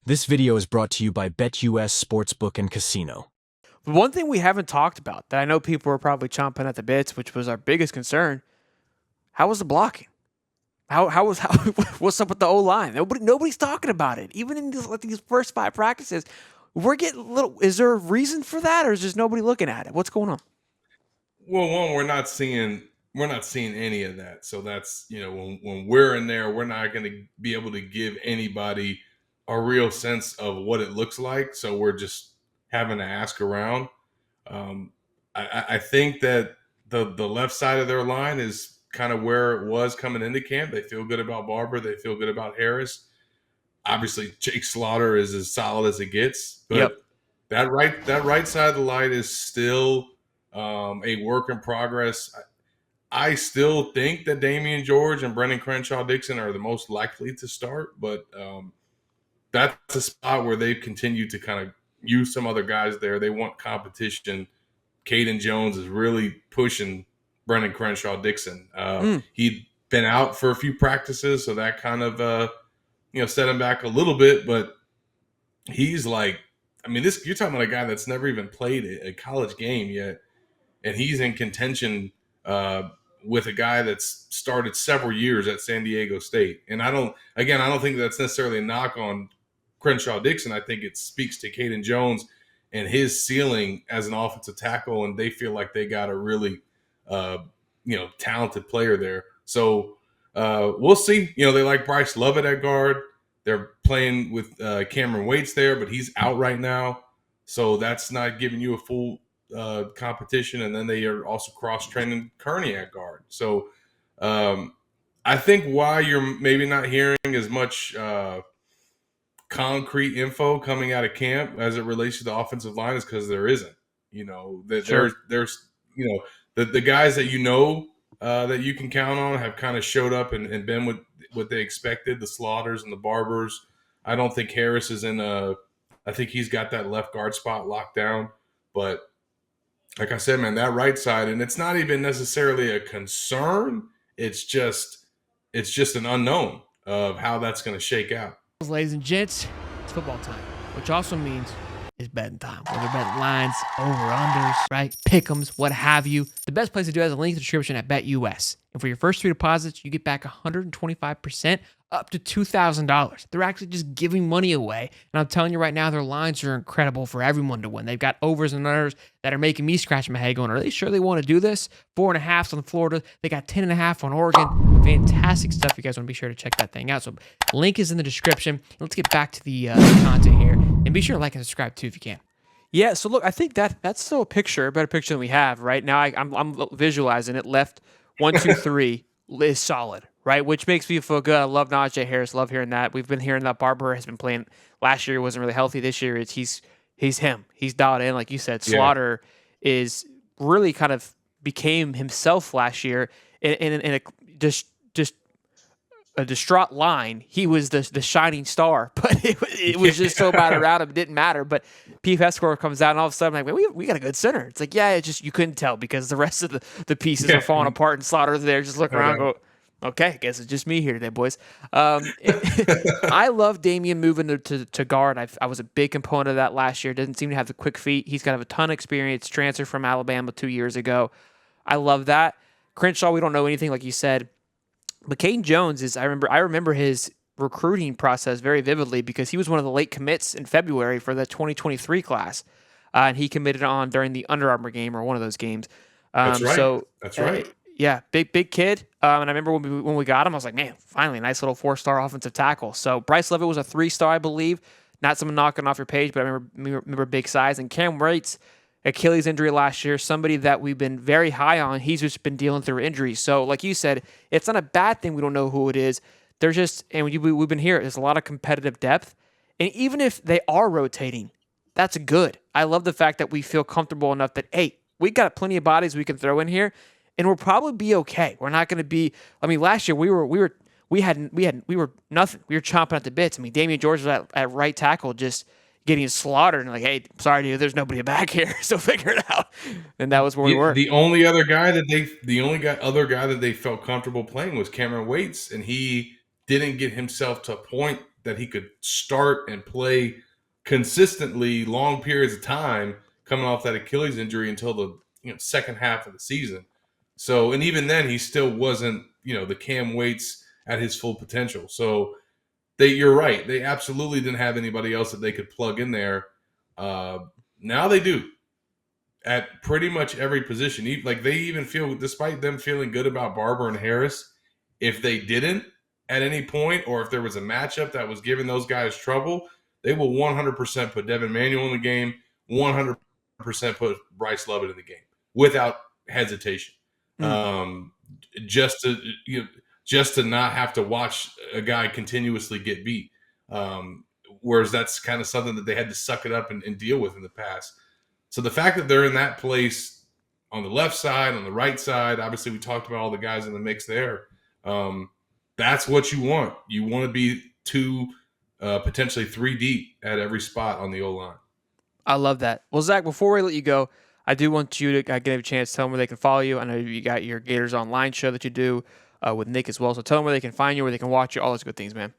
This video is brought to you by BetUS Sportsbook and Casino. But one thing we haven't talked about that I know people are probably chomping at the bits, which was our biggest concern, how was the blocking? What's up with the O-line? Nobody's talking about it. Even in these first 5 practices, we're getting a little. Is there a reason for that, or is just nobody looking at it? What's going on? Well, one, we're not seeing any of that. So that's, when we're in there, we're not going to be able to give anybody a real sense of what it looks like. So we're just having to ask around. I think that the left side of their line is kind of where it was coming into camp. They feel good about Barber. They feel good about Harris. Obviously, Jake Slaughter is as solid as it gets. But that right side of the line is still a work in progress. I still think that Damian George and Brendan Crenshaw-Dixon are the most likely to start, but that's a spot where they've continued to kind of use some other guys there. They want competition. Caden Jones is really pushing Brendan Crenshaw-Dixon. He'd been out for a few practices, so that kind of set him back a little bit, but he's like, you're talking about a guy that's never even played a college game yet, and he's in contention with a guy that's started several years at San Diego State. And I don't think that's necessarily a knock on Crenshaw-Dixon. I think it speaks to Caden Jones and his ceiling as an offensive tackle, and they feel like they got a really talented player there. So we'll see. They like Bryce Lovett at guard. They're playing with Cameron Waits there, but he's out right now. So that's not giving you a full competition. And then they are also cross-training Kearney at guard. So I think why you're maybe not hearing as much concrete info coming out of camp as it relates to the offensive line is because there isn't. There's the guys that that you can count on have kind of showed up and been with what they expected, the Slaughters and the Barbers. I don't think Harris is I think he's got that left guard spot locked down. But like I said, man, that right side, and it's not even necessarily a concern. It's just an unknown of how that's going to shake out. Ladies and gents, it's football time, which also means it's betting time. Whether betting lines, over-unders, right, pick'ems, what have you. The best place to do it is a link in the description at BetUS. And for your first 3 deposits, you get back 125% up to $2,000. They're actually just giving money away. And I'm telling you right now, their lines are incredible for everyone to win. They've got overs and unders that are making me scratch my head going, are they sure they want to do this? 4.5 on Florida. They got 10.5 on Oregon. Fantastic stuff. You guys want to be sure to check that thing out. So link is in the description. Let's get back to the content here. And be sure to like and subscribe too if you can. Yeah, so look, I think that's still a better picture than we have right now. I'm visualizing it. Left 1, 2, 3 is solid, right? Which makes me feel good. I love Najee Harris. Love hearing that. We've been hearing that Barber has been playing. Last year he wasn't really healthy. This year he's him. He's dialed in, like you said. Slaughter is really kind of became himself last year in a just a distraught line. He was the shining star, but it was just so bad around him. It didn't matter. But PFF score comes out, and all of a sudden, I'm like, man, we got a good center. It's like, yeah, it's just you couldn't tell because the rest of the pieces are falling apart, and Slaughter's there, just looking around, and go, okay, I guess it's just me here today, boys. I love Damian moving to guard. I was a big component of that last year. Doesn't seem to have the quick feet. He's got a ton of experience. Transfer from Alabama 2 years ago. I love that. Crenshaw, we don't know anything, like you said. But Caden Jones is, I remember his recruiting process very vividly because he was one of the late commits in February for the 2023 class. And he committed on during the Under Armour game or one of those games. That's right. That's right. Yeah, big kid. And I remember when we got him, I was like, man, finally, a nice little 4-star offensive tackle. So Bryce Lovett was a 3-star, I believe. Not someone knocking off your page, but I remember big size. And Cam Waits, Achilles injury last year, somebody that we've been very high on. He's just been dealing through injuries. So like you said, it's not a bad thing we don't know who it is. There's just, and we've been here, there's a lot of competitive depth. And even if they are rotating, that's good. I love the fact that we feel comfortable enough that, hey, we got plenty of bodies we can throw in here, and we'll probably be okay. We're not going to be, last year we were nothing. We were chomping at the bits. Damian George was at right tackle just getting slaughtered and like, hey, sorry, dude, there's nobody back here, so figure it out. And that was where we were. The only other guy that they felt comfortable playing was Cameron Waits, and he didn't get himself to a point that he could start and play consistently long periods of time coming off that Achilles injury until the second half of the season. So, and even then, he still wasn't the Cam Waits at his full potential. So, you're right. They absolutely didn't have anybody else that they could plug in there. Now they do at pretty much every position. Like they even feel, despite them feeling good about Barber and Harris, if they didn't at any point, or if there was a matchup that was giving those guys trouble, they will 100% put Devin Manuel in the game, 100% put Bryce Lovett in the game without hesitation. Just to not have to watch a guy continuously get beat. Whereas that's kind of something that they had to suck it up and deal with in the past. So the fact that they're in that place on the left side, on the right side, obviously we talked about all the guys in the mix there. That's what you want. You want to be 2, potentially 3 deep at every spot on the O-line. I love that. Well, Zach, before we let you go, I do want you to get a chance to tell them where they can follow you. I know you got your Gators Online show that you do with Nick as well. So tell them where they can find you, where they can watch you, all those good things, man.